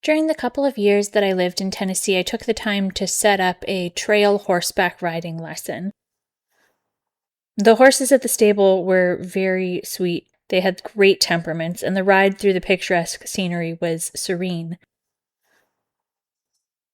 During the couple of years that I lived in Tennessee, I took the time to set up a trail horseback riding lesson. The horses at the stable were very sweet. They had great temperaments, and the ride through the picturesque scenery was serene.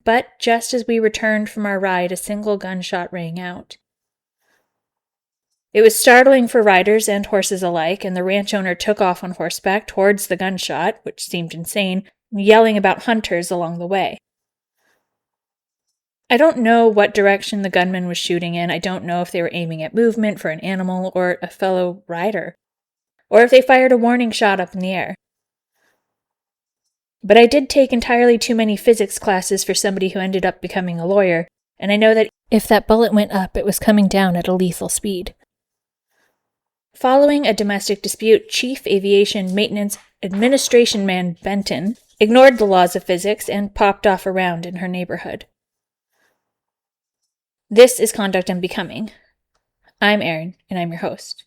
But just as we returned from our ride, a single gunshot rang out. It was startling for riders and horses alike, and the ranch owner took off on horseback towards the gunshot, which seemed insane, yelling about hunters along the way. I don't know what direction the gunman was shooting in. I don't know if they were aiming at movement for an animal or a fellow rider, or if they fired a warning shot up in the air. But I did take entirely too many physics classes for somebody who ended up becoming a lawyer, and I know that if that bullet went up, it was coming down at a lethal speed. Following a domestic dispute, Chief Aviation Maintenance Administrationman Benton ignored the laws of physics and popped off around in her neighborhood. This is Conduct Unbecoming. I'm Erin, and I'm your host.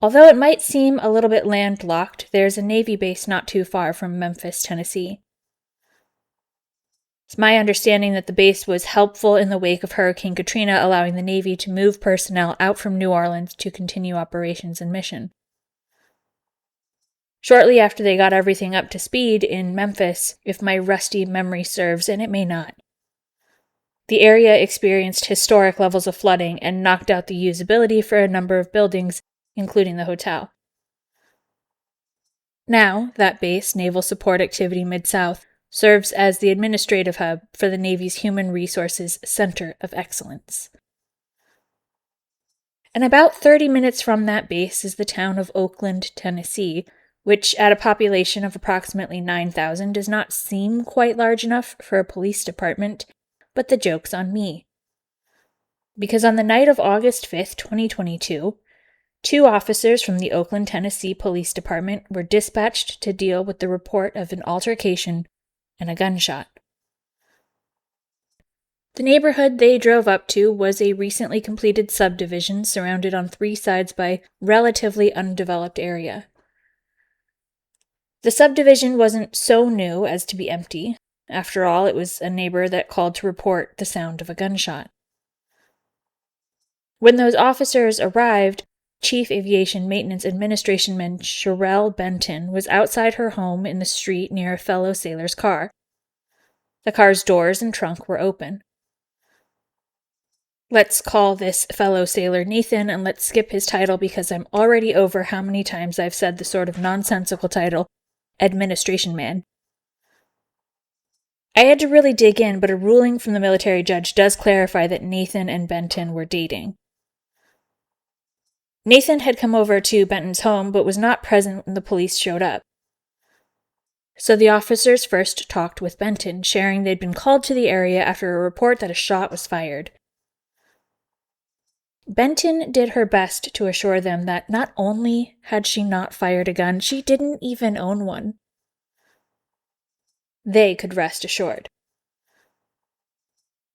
Although it might seem a little bit landlocked, there's a Navy base not too far from Memphis, Tennessee. It's my understanding that the base was helpful in the wake of Hurricane Katrina, allowing the Navy to move personnel out from New Orleans to continue operations and mission. Shortly after they got everything up to speed in Memphis, if my rusty memory serves, and it may not, the area experienced historic levels of flooding and knocked out the usability for a number of buildings, including the hotel. Now, that base, Naval Support Activity Mid-South, serves as the administrative hub for the Navy's Human Resources Center of Excellence. And about 30 minutes from that base is the town of Oakland, Tennessee, which, at a population of approximately 9,000, does not seem quite large enough for a police department, but the joke's on me. Because on the night of August 5th, 2022, 2 officers from the Oakland, Tennessee Police Department were dispatched to deal with the report of an altercation and a gunshot. The neighborhood they drove up to was a recently completed subdivision surrounded on 3 sides by relatively undeveloped area. The subdivision wasn't so new as to be empty. After all, it was a neighbor that called to report the sound of a gunshot. When those officers arrived, Chief Aviation Maintenance Administrationman Sherelle Benton was outside her home in the street near a fellow sailor's car. The car's doors and trunk were open. Let's call this fellow sailor Nathan, and let's skip his title because I'm already over how many times I've said the sort of nonsensical title, Administrationman. I had to really dig in, but a ruling from the military judge does clarify that Nathan and Benton were dating. Nathan had come over to Benton's home, but was not present when the police showed up. So the officers first talked with Benton, sharing they'd been called to the area after a report that a shot was fired. Benton did her best to assure them that not only had she not fired a gun, she didn't even own one. They could rest assured.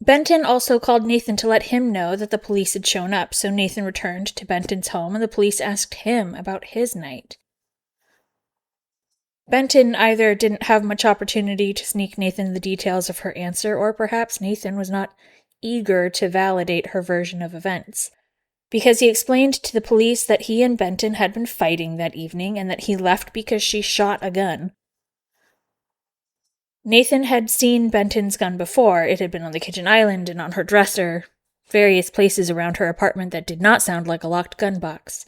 Benton also called Nathan to let him know that the police had shown up, so Nathan returned to Benton's home and the police asked him about his night. Benton either didn't have much opportunity to sneak Nathan the details of her answer, or perhaps Nathan was not eager to validate her version of events, because he explained to the police that he and Benton had been fighting that evening and that he left because she shot a gun. Nathan had seen Benton's gun before. It had been on the kitchen island and on her dresser, various places around her apartment that did not sound like a locked gun box.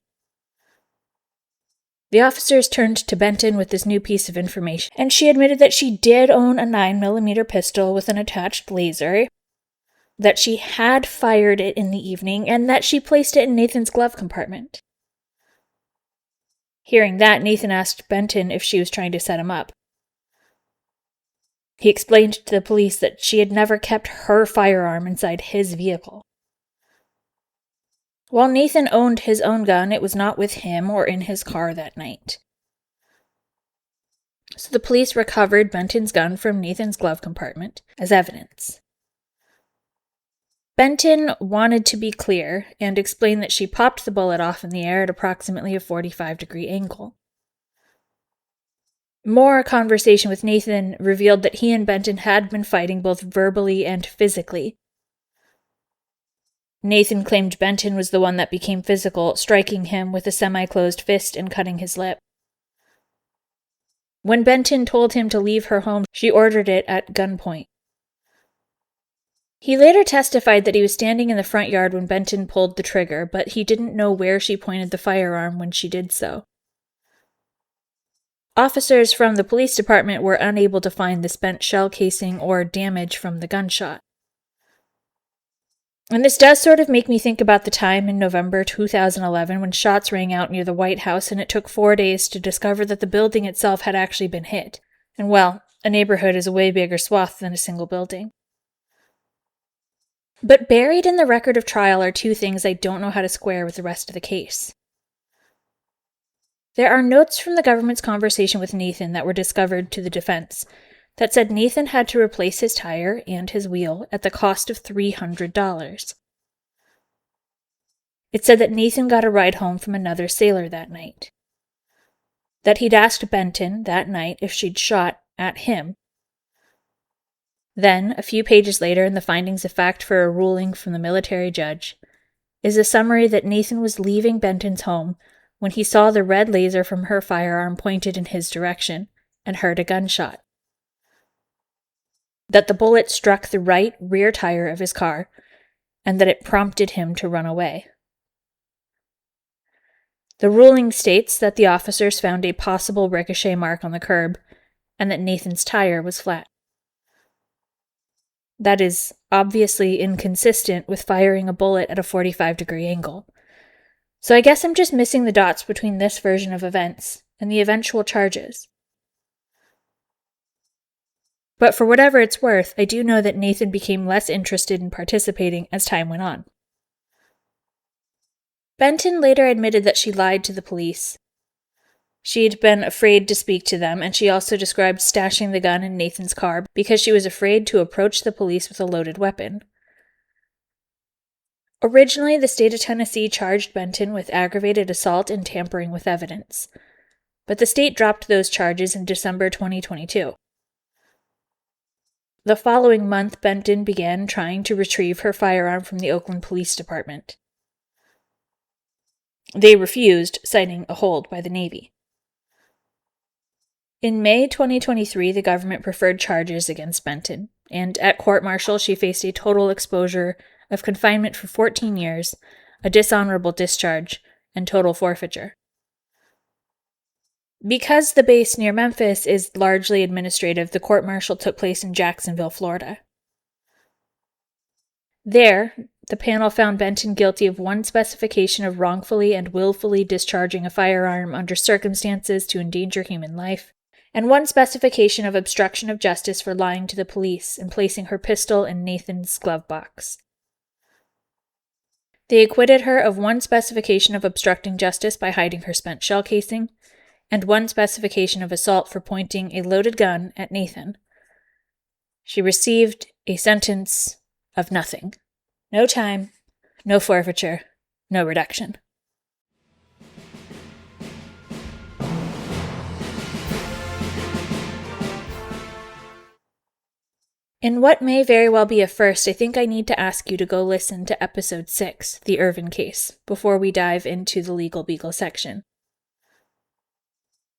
The officers turned to Benton with this new piece of information, and she admitted that she did own a 9mm pistol with an attached laser, that she had fired it in the evening, and that she placed it in Nathan's glove compartment. Hearing that, Nathan asked Benton if she was trying to set him up. He explained to the police that she had never kept her firearm inside his vehicle. While Nathan owned his own gun, it was not with him or in his car that night. So the police recovered Benton's gun from Nathan's glove compartment as evidence. Benton wanted to be clear and explained that she popped the bullet off in the air at approximately a 45-degree angle. More conversation with Nathan revealed that he and Benton had been fighting both verbally and physically. Nathan claimed Benton was the one that became physical, striking him with a semi-closed fist and cutting his lip. When Benton told him to leave her home, she ordered it at gunpoint. He later testified that he was standing in the front yard when Benton pulled the trigger, but he didn't know where she pointed the firearm when she did so. Officers from the police department were unable to find the spent shell casing or damage from the gunshot. And this does sort of make me think about the time in November 2011 when shots rang out near the White House and it took 4 days to discover that the building itself had actually been hit. And well, a neighborhood is a way bigger swath than a single building. But buried in the record of trial are two things I don't know how to square with the rest of the case. There are notes from the government's conversation with Nathan that were discovered to the defense that said Nathan had to replace his tire and his wheel at the cost of $300. It said that Nathan got a ride home from another sailor that night. That he'd asked Benton that night if she'd shot at him. Then, a few pages later in the findings of fact for a ruling from the military judge, is a summary that Nathan was leaving Benton's home when he saw the red laser from her firearm pointed in his direction and heard a gunshot. That the bullet struck the right rear tire of his car, and that it prompted him to run away. The ruling states that the officers found a possible ricochet mark on the curb, and that Nathan's tire was flat. That is obviously inconsistent with firing a bullet at a 45-degree angle. So I guess I'm just missing the dots between this version of events and the eventual charges. But for whatever it's worth, I do know that Nathan became less interested in participating as time went on. Benton later admitted that she lied to the police. She'd been afraid to speak to them, and she also described stashing the gun in Nathan's car because she was afraid to approach the police with a loaded weapon. Originally, the state of Tennessee charged Benton with aggravated assault and tampering with evidence, but the state dropped those charges in December 2022. The following month, Benton began trying to retrieve her firearm from the Oakland Police Department. They refused, citing a hold by the Navy. In May 2023, the government preferred charges against Benton, and at court-martial she faced a total exposure of confinement for 14 years, a dishonorable discharge, and total forfeiture. Because the base near Memphis is largely administrative, the court-martial took place in Jacksonville, Florida. There, the panel found Benton guilty of one specification of wrongfully and willfully discharging a firearm under circumstances to endanger human life, and one specification of obstruction of justice for lying to the police and placing her pistol in Nathan's glove box. They acquitted her of one specification of obstructing justice by hiding her spent shell casing, and one specification of assault for pointing a loaded gun at Nathan. She received a sentence of nothing. No time, no forfeiture, no reduction. In what may very well be a first, I think I need to ask you to go listen to episode 6, the Irvin case, before we dive into the Legal Beagle section.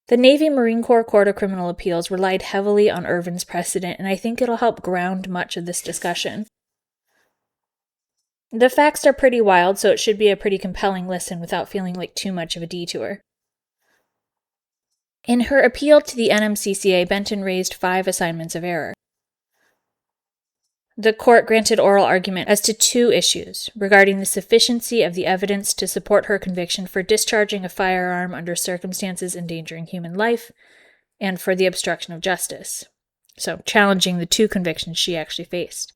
The Navy Marine Corps Court of Criminal Appeals relied heavily on Irvin's precedent, and I think it'll help ground much of this discussion. The facts are pretty wild, so it should be a pretty compelling listen without feeling like too much of a detour. In her appeal to the NMCCA, Benton raised 5 assignments of error. The court granted oral argument as to 2 issues regarding the sufficiency of the evidence to support her conviction for discharging a firearm under circumstances endangering human life, and for the obstruction of justice, so challenging the 2 convictions she actually faced.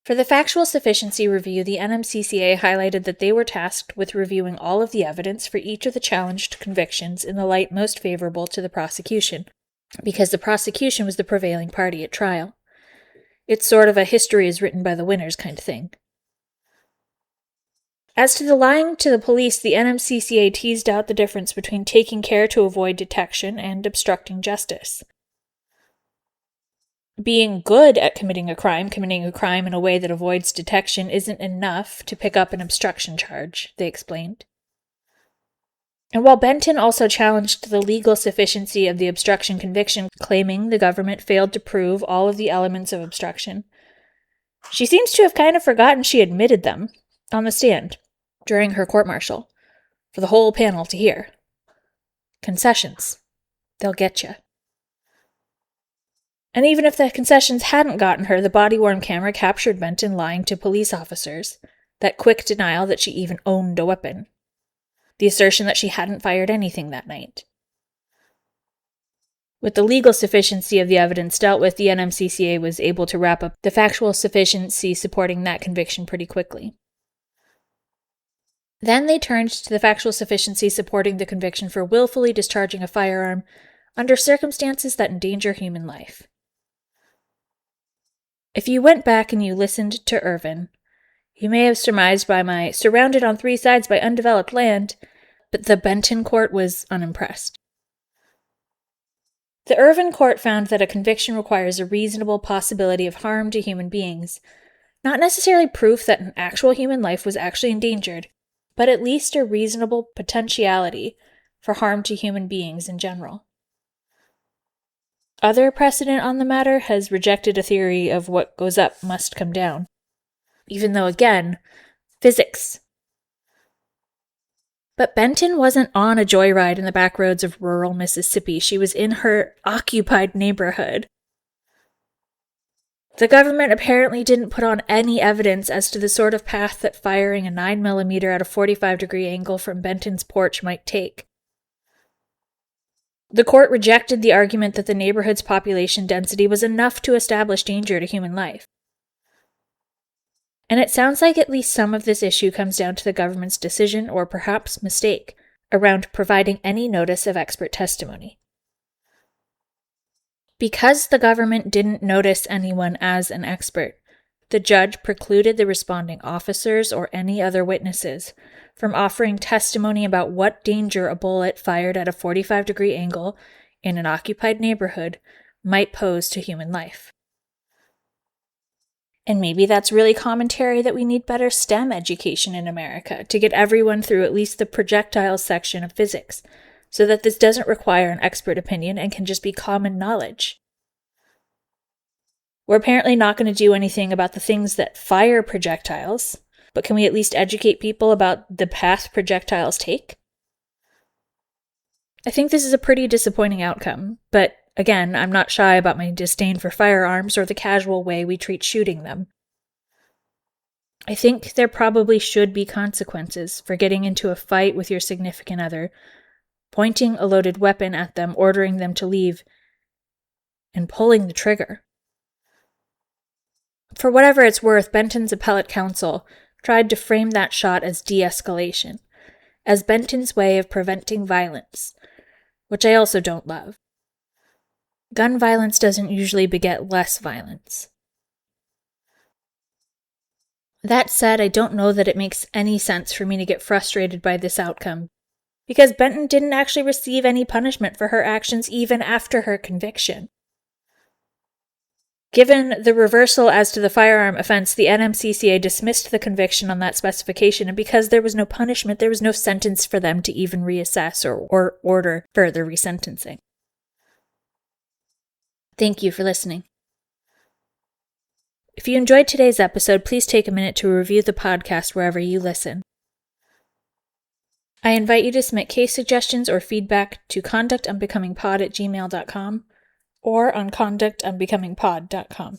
For the factual sufficiency review, the NMCCA highlighted that they were tasked with reviewing all of the evidence for each of the challenged convictions in the light most favorable to the prosecution, because the prosecution was the prevailing party at trial. It's sort of a history is written by the winners kind of thing. As to the lying to the police, the NMCCA teased out the difference between taking care to avoid detection and obstructing justice. Being good at committing a crime in a way that avoids detection isn't enough to pick up an obstruction charge, they explained. And while Benton also challenged the legal sufficiency of the obstruction conviction, claiming the government failed to prove all of the elements of obstruction, she seems to have kind of forgotten she admitted them on the stand during her court-martial for the whole panel to hear. Concessions. They'll get you. And even if the concessions hadn't gotten her, the body-worn camera captured Benton lying to police officers, that quick denial that she even owned a weapon, the assertion that she hadn't fired anything that night. With the legal sufficiency of the evidence dealt with, the NMCCA was able to wrap up the factual sufficiency supporting that conviction pretty quickly. Then they turned to the factual sufficiency supporting the conviction for willfully discharging a firearm under circumstances that endanger human life. If you went back and you listened to Irvin, you may have surmised by my surrounded on three sides by undeveloped land, but the Benton court was unimpressed. The Irvin court found that a conviction requires a reasonable possibility of harm to human beings, not necessarily proof that an actual human life was actually endangered, but at least a reasonable potentiality for harm to human beings in general. Other precedent on the matter has rejected a theory of what goes up must come down, even though, again, physics. But Benton wasn't on a joyride in the back roads of rural Mississippi. She was in her occupied neighborhood. The government apparently didn't put on any evidence as to the sort of path that firing a 9mm at a 45-degree angle from Benton's porch might take. The court rejected the argument that the neighborhood's population density was enough to establish danger to human life. And it sounds like at least some of this issue comes down to the government's decision, or perhaps mistake, around providing any notice of expert testimony. Because the government didn't notice anyone as an expert, the judge precluded the responding officers or any other witnesses from offering testimony about what danger a bullet fired at a 45-degree angle in an occupied neighborhood might pose to human life. And maybe that's really commentary that we need better STEM education in America to get everyone through at least the projectiles section of physics, so that this doesn't require an expert opinion and can just be common knowledge. We're apparently not going to do anything about the things that fire projectiles, but can we at least educate people about the path projectiles take? I think this is a pretty disappointing outcome, but again, I'm not shy about my disdain for firearms or the casual way we treat shooting them. I think there probably should be consequences for getting into a fight with your significant other, pointing a loaded weapon at them, ordering them to leave, and pulling the trigger. For whatever it's worth, Benton's appellate counsel tried to frame that shot as de-escalation, as Benton's way of preventing violence, which I also don't love. Gun violence doesn't usually beget less violence. That said, I don't know that it makes any sense for me to get frustrated by this outcome, because Benton didn't actually receive any punishment for her actions even after her conviction. Given the reversal as to the firearm offense, the NMCCA dismissed the conviction on that specification, and because there was no punishment, there was no sentence for them to even reassess or order further resentencing. Thank you for listening. If you enjoyed today's episode, please take a minute to review the podcast wherever you listen. I invite you to submit case suggestions or feedback to conductunbecomingpod@gmail.com or on conductunbecomingpod.com.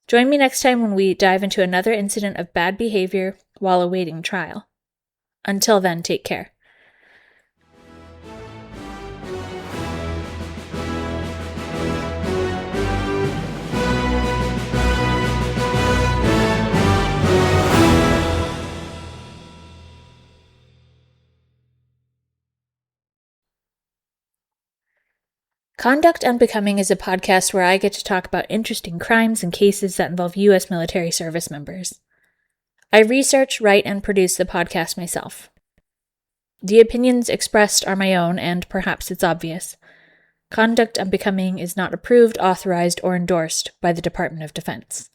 Join me next time when we dive into another incident of bad behavior while awaiting trial. Until then, take care. Conduct Unbecoming is a podcast where I get to talk about interesting crimes and cases that involve U.S. military service members. I research, write, and produce the podcast myself. The opinions expressed are my own, and perhaps it's obvious. Conduct Unbecoming is not approved, authorized, or endorsed by the Department of Defense.